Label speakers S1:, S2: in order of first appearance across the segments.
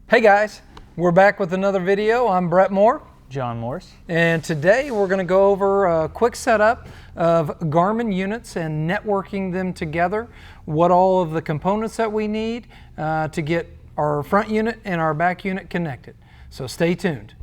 S1: Hey guys, we're back with another video. I'm Brett Moore.
S2: John Morse.
S1: And today we're going to go over a quick setup of Garmin units and networking them together, what all of the components that we need to get our front unit and our back unit connected. So stay tuned.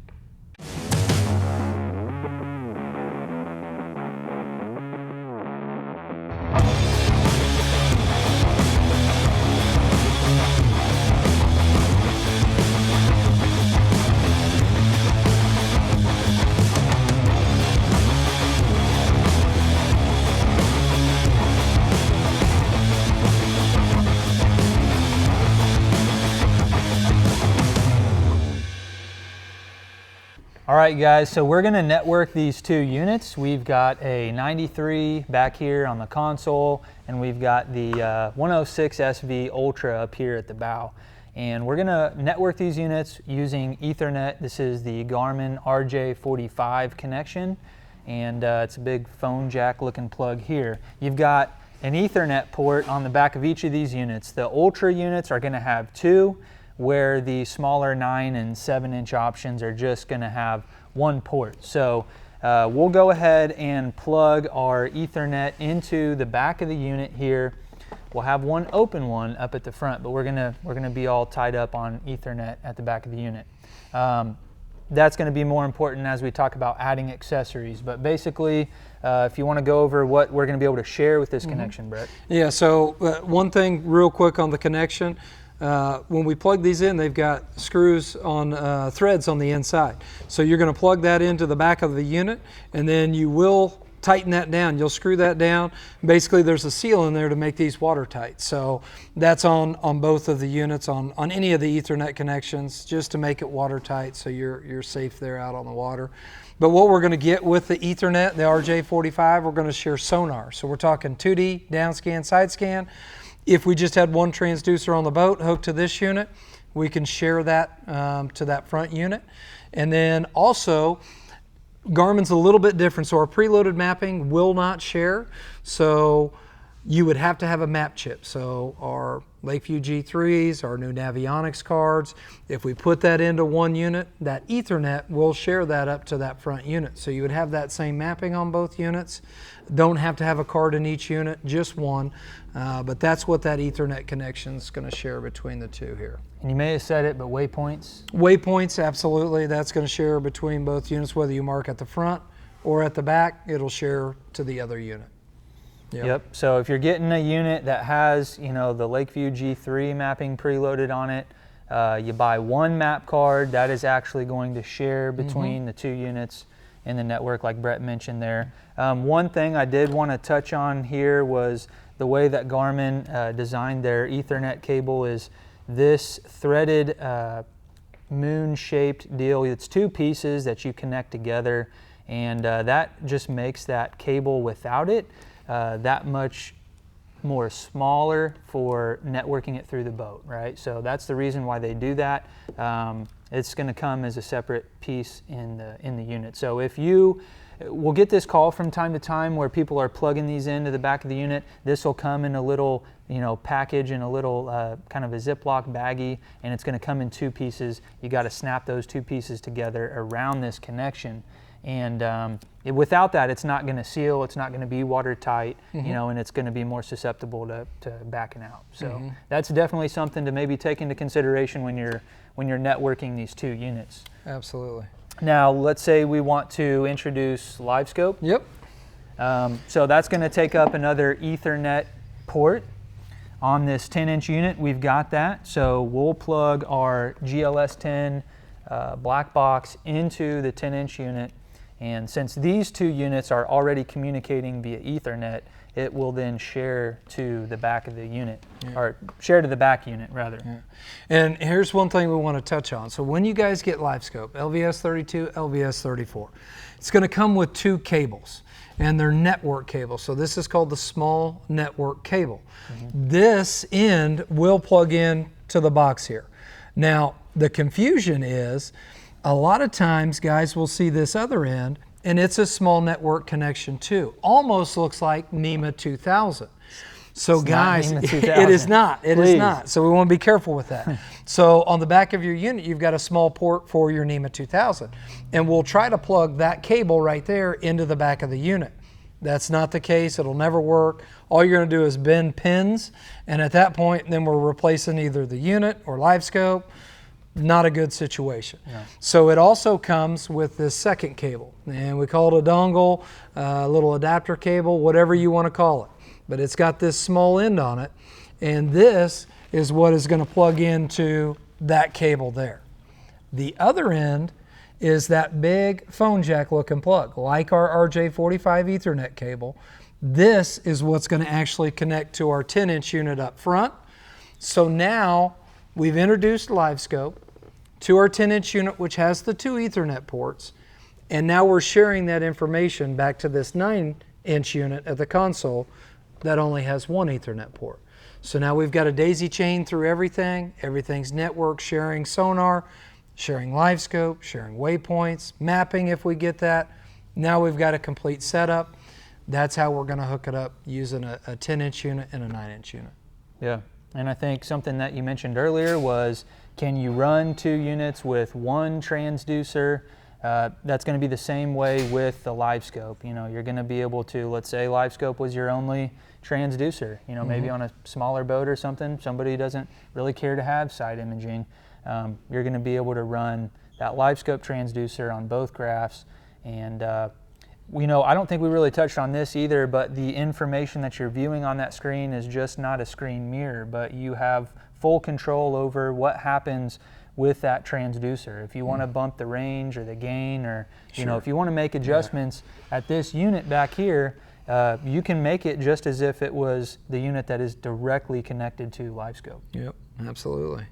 S2: All right guys, so we're gonna network these two units. We've got a 93 back here on the console, and we've got the 106 SV Ultra up here at the bow. And we're gonna network these units using Ethernet. This is the Garmin RJ45 connection, and it's a big phone jack looking plug here. You've got an Ethernet port on the back of each of these units. The Ultra units are gonna have two, where the smaller 9 and 7-inch options are just going to have one port. So we'll go ahead and plug our Ethernet into the back of the unit here. We'll have one open one up at the front, but we're gonna be all tied up on Ethernet at the back of the unit. That's going to be more important as we talk about adding accessories. But basically, if you want to go over what we're going to be able to share with this connection, Brett.
S1: Yeah. So one thing, real quick on the connection. When we plug these in, they've got screws on threads on the inside. So you're going to plug that into the back of the unit, and then you will tighten that down. You'll screw that down. Basically, there's a seal in there to make these watertight. So that's on both of the units, on any of the Ethernet connections, just to make it watertight so you're safe there out on the water. But what we're going to get with the Ethernet, the RJ45, we're going to share sonar. So we're talking 2D, down scan, side scan. If we just had one transducer on the boat hooked to this unit, we can share that to that front unit. And then also, Garmin's a little bit different. So our preloaded mapping will not share. So you would have to have a map chip. So our Lakeview G3s, our new Navionics cards, if we put that into one unit, that Ethernet will share that up to that front unit. So you would have that same mapping on both units. Don't have to have a card in each unit, just one. But that's what that Ethernet connection is going to share between the two here.
S2: And you may have said it, but waypoints?
S1: Waypoints, absolutely. That's going to share between both units, whether you mark at the front or at the back, it'll share to the other unit.
S2: Yep. So if you're getting a unit that has, the Lakeview G3 mapping preloaded on it, you buy one map card that is actually going to share between the two units in the network, like Brett mentioned there. One thing I did want to touch on here was the way that Garmin designed their Ethernet cable is this threaded moon-shaped deal. It's two pieces that you connect together, and that just makes that cable without it that much more smaller for networking it through the boat, right? So that's the reason why they do that. It's going to come as a separate piece in the unit. So we'll get this call from time to time where people are plugging these into the back of the unit. This will come in a little, package in a little kind of a Ziploc baggie, and it's going to come in two pieces. You got to snap those two pieces together around this connection. And without that, it's not going to seal, it's not going to be watertight, and it's going to be more susceptible to backing out. So that's definitely something to maybe take into consideration when you're networking these two units.
S1: Absolutely.
S2: Now, let's say we want to introduce live scope.
S1: Yep.
S2: So that's going to take up another Ethernet port on this 10-inch unit. We've got that. So we'll plug our GLS10 black box into the 10-inch unit. And since these two units are already communicating via Ethernet, it will then share to the back of the unit, or share to the back unit rather. Yeah.
S1: And here's one thing we want to touch on. So when you guys get LiveScope, LVS32, LVS34, it's going to come with two cables, and they're network cables. So this is called the small network cable. This end will plug in to the box here. Now, the confusion is, a lot of times guys will see this other end and it's a small network connection too. Almost looks like NEMA 2000. So
S2: It's not
S1: guys,
S2: NEMA
S1: it
S2: 2000.
S1: is not. It is
S2: Please.
S1: not. So we want to be careful with that. So on the back of your unit, you've got a small port for your NEMA 2000. And we'll try to plug that cable right there into the back of the unit. That's not the case. It'll never work. All you're going to do is bend pins. And at that point, then we're replacing either the unit or live scope. Not a good situation.
S2: Yeah.
S1: So it also comes with this second cable. And we call it a dongle, a little adapter cable, whatever you want to call it. But it's got this small end on it, and this is what is going to plug into that cable there. The other end is that big phone jack looking plug, like our RJ45 Ethernet cable. This is what's going to actually connect to our 10-inch unit up front. So now we've introduced LiveScope to our 10-inch unit, which has the 2 Ethernet ports, and now we're sharing that information back to this 9-inch unit at the console that only has 1 Ethernet port. So now we've got a daisy chain through everything. Everything's network, sharing sonar, sharing LiveScope, sharing waypoints, mapping if we get that. Now we've got a complete setup. That's how we're going to hook it up using a 10-inch unit and a 9-inch unit.
S2: Yeah, and I think something that you mentioned earlier was, can you run 2 units with 1 transducer? That's going to be the same way with the LiveScope. You know, you're going to be able to, let's say LiveScope was your only transducer, you know, maybe on a smaller boat or something, somebody doesn't really care to have side imaging. You're going to be able to run that LiveScope transducer on both graphs. And we know, I don't think we really touched on this either, but the information that you're viewing on that screen is just not a screen mirror, but you have full control over what happens with that transducer. If you want to bump the range or the gain, or you know, if you want to make adjustments at this unit back here, you can make it just as if it was the unit that is directly connected to LiveScope.
S1: Yep, absolutely.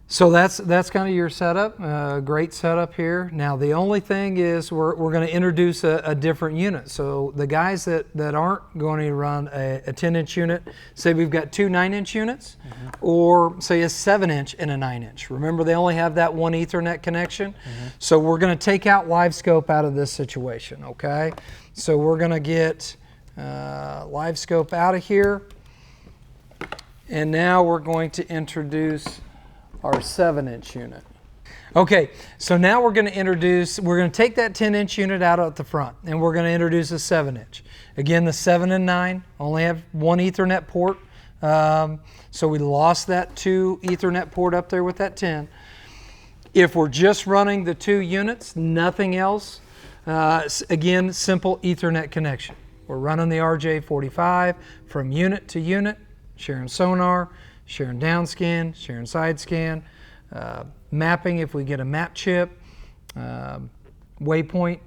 S1: So that's kind of your setup. Great setup here. Now the only thing is we're going to introduce a different unit. So the guys that aren't going to run a 10-inch unit, say we've got 2 9-inch units, or say a 7-inch and a 9-inch. Remember, they only have that 1 Ethernet connection. So we're going to take out LiveScope out of this situation, okay? So we're going to get LiveScope out of here. And now we're going to introduce our 7-inch unit. Okay, so now we're going to take that 10-inch unit out at the front, and we're going to introduce a 7-inch. Again, the 7 and 9 only have 1 Ethernet port, so we lost that 2 Ethernet port up there with that 10. If we're just running the 2 units, nothing else, again, simple Ethernet connection. We're running the RJ45 from unit to unit, sharing sonar, sharing downscan, sharing side scan, mapping if we get a map chip, waypoint,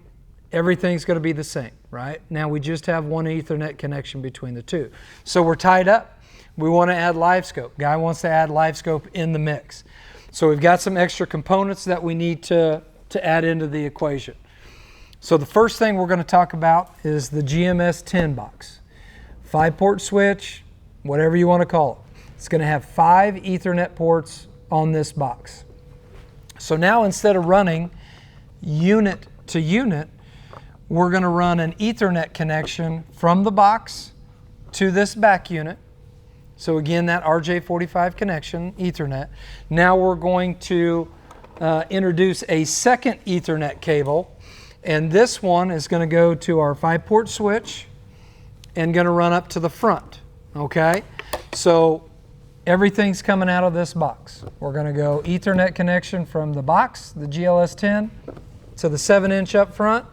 S1: everything's going to be the same, right? Now we just have 1 Ethernet connection between the 2. So we're tied up. We want to add LiveScope. Guy wants to add LiveScope in the mix. So we've got some extra components that we need to add into the equation. So the first thing we're going to talk about is the GMS 10 box. 5-port switch, whatever you want to call it. It's going to have 5 Ethernet ports on this box. So now instead of running unit to unit, we're going to run an Ethernet connection from the box to this back unit. So again, that RJ45 connection, Ethernet. Now we're going to introduce a second Ethernet cable, and this one is going to go to our 5-port switch and going to run up to the front, okay? So everything's coming out of this box. We're going to go Ethernet connection from the box, the GLS10, to the 7-inch up front,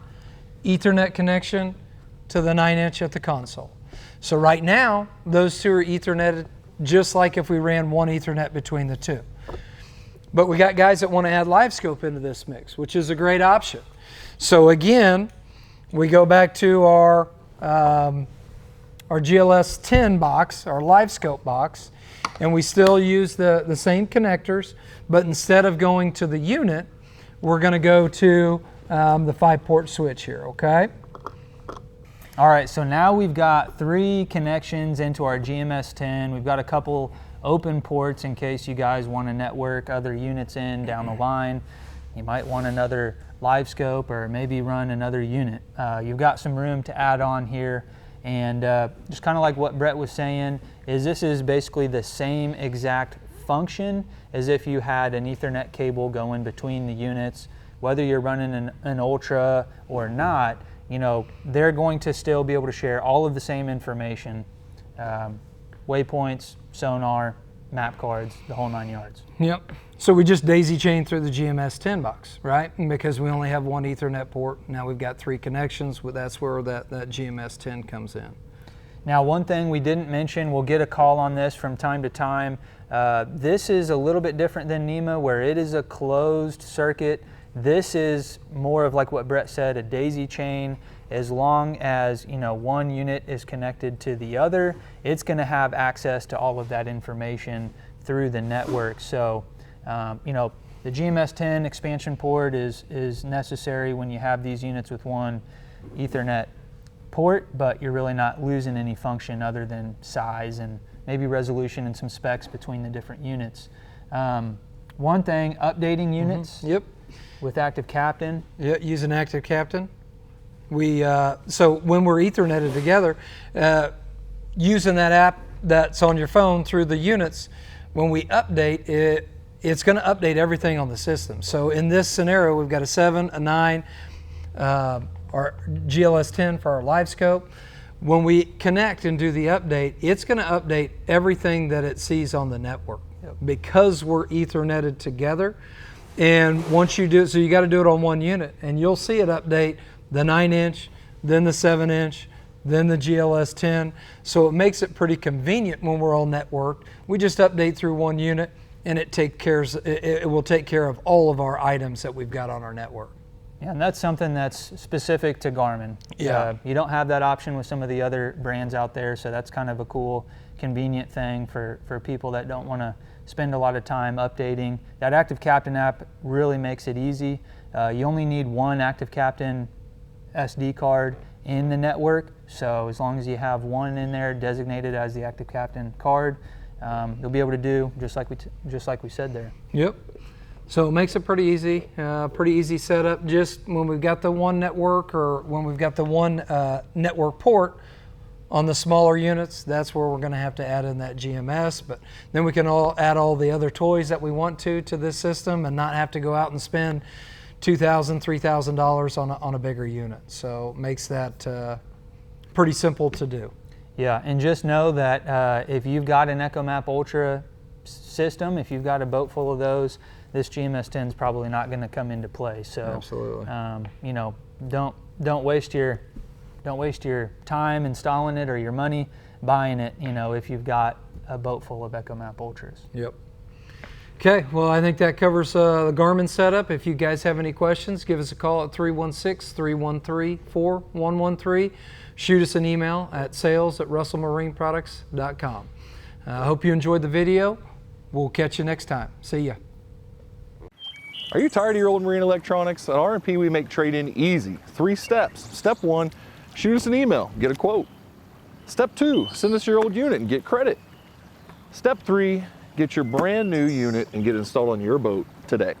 S1: Ethernet connection to the 9-inch at the console. So right now, those 2 are Etherneted just like if we ran 1 Ethernet between the 2. But we got guys that want to add LiveScope into this mix, which is a great option. So again, we go back to our GLS10 box, our LiveScope box, and we still use the same connectors, but instead of going to the unit, we're going to go to the 5-port switch here, okay?
S2: All right, so now we've got 3 connections into our GMS10. We've got a couple open ports in case you guys want to network other units in down the line. You might want another LiveScope or maybe run another unit. You've got some room to add on here. And just kind of like what Brett was saying, is this is basically the same exact function as if you had an Ethernet cable going between the units. Whether you're running an Ultra or not, you know, they're going to still be able to share all of the same information, waypoints, sonar, map cards, the whole 9 yards.
S1: Yep. So we just daisy chain through the GMS 10 box, right? And because we only have one Ethernet port, now we've got 3 connections. That's where that GMS 10 comes in.
S2: Now, one thing we didn't mention, we'll get a call on this from time to time. This is a little bit different than NEMA, where it is a closed circuit. This is more of like what Brett said, a daisy chain. As long as, you know, one unit is connected to the other, it's going to have access to all of that information through the network. So, you know, the GMS 10 expansion port is necessary when you have these units with one Ethernet port, but you're really not losing any function other than size and maybe resolution and some specs between the different units. One thing, updating units.
S1: Yep.
S2: With Active Captain.
S1: Yeah, using Active Captain. We so when we're Etherneted together, using that app that's on your phone through the units, when we update it, it's going to update everything on the system. So in this scenario, we've got a 7, a 9, our GLS 10 for our live scope. When we connect and do the update, it's going to update everything that it sees on the network. Yep. Because we're Etherneted together. And once you do it, so you got to do it on one unit, and you'll see it update the 9-inch, then the 7-inch, then the GLS 10. So it makes it pretty convenient when we're all networked. We just update through one unit, and it will take care of all of our items that we've got on our network.
S2: Yeah, and that's something that's specific to Garmin.
S1: Yeah.
S2: You don't have that option with some of the other brands out there, so that's kind of a cool, convenient thing for people that don't want to spend a lot of time updating. That Active Captain app really makes it easy. You only need one Active Captain SD card in the network, so as long as you have one in there designated as the Active Captain card, you'll be able to do just like we said there.
S1: Yep. So it makes it pretty easy setup. Just when we've got the one network, or when we've got the one network port on the smaller units, that's where we're going to have to add in that GMS. But then we can add all the other toys that we want to this system, and not have to go out and spend $2,000, $3,000 on a bigger unit. So it makes that pretty simple to do.
S2: Yeah, and just know that if you've got an EchoMap Ultra system, if you've got a boat full of those, this GMS 10 is probably not going to come into play. So,
S1: absolutely.
S2: You know, don't waste your time installing it or your money buying it, you know, if you've got a boat full of EchoMap Ultras.
S1: Yep. Okay, well, I think that covers the Garmin setup. If you guys have any questions, give us a call at 316-313-4113. Shoot us an email at sales@russellmarineproducts.com. I hope you enjoyed the video. We'll catch you next time. See ya.
S3: Are you tired of your old marine electronics? At R&P, we make trade-in easy. 3 steps. Step 1, shoot us an email, get a quote. Step 2, send us your old unit and get credit. Step 3, get your brand new unit and get it installed on your boat today.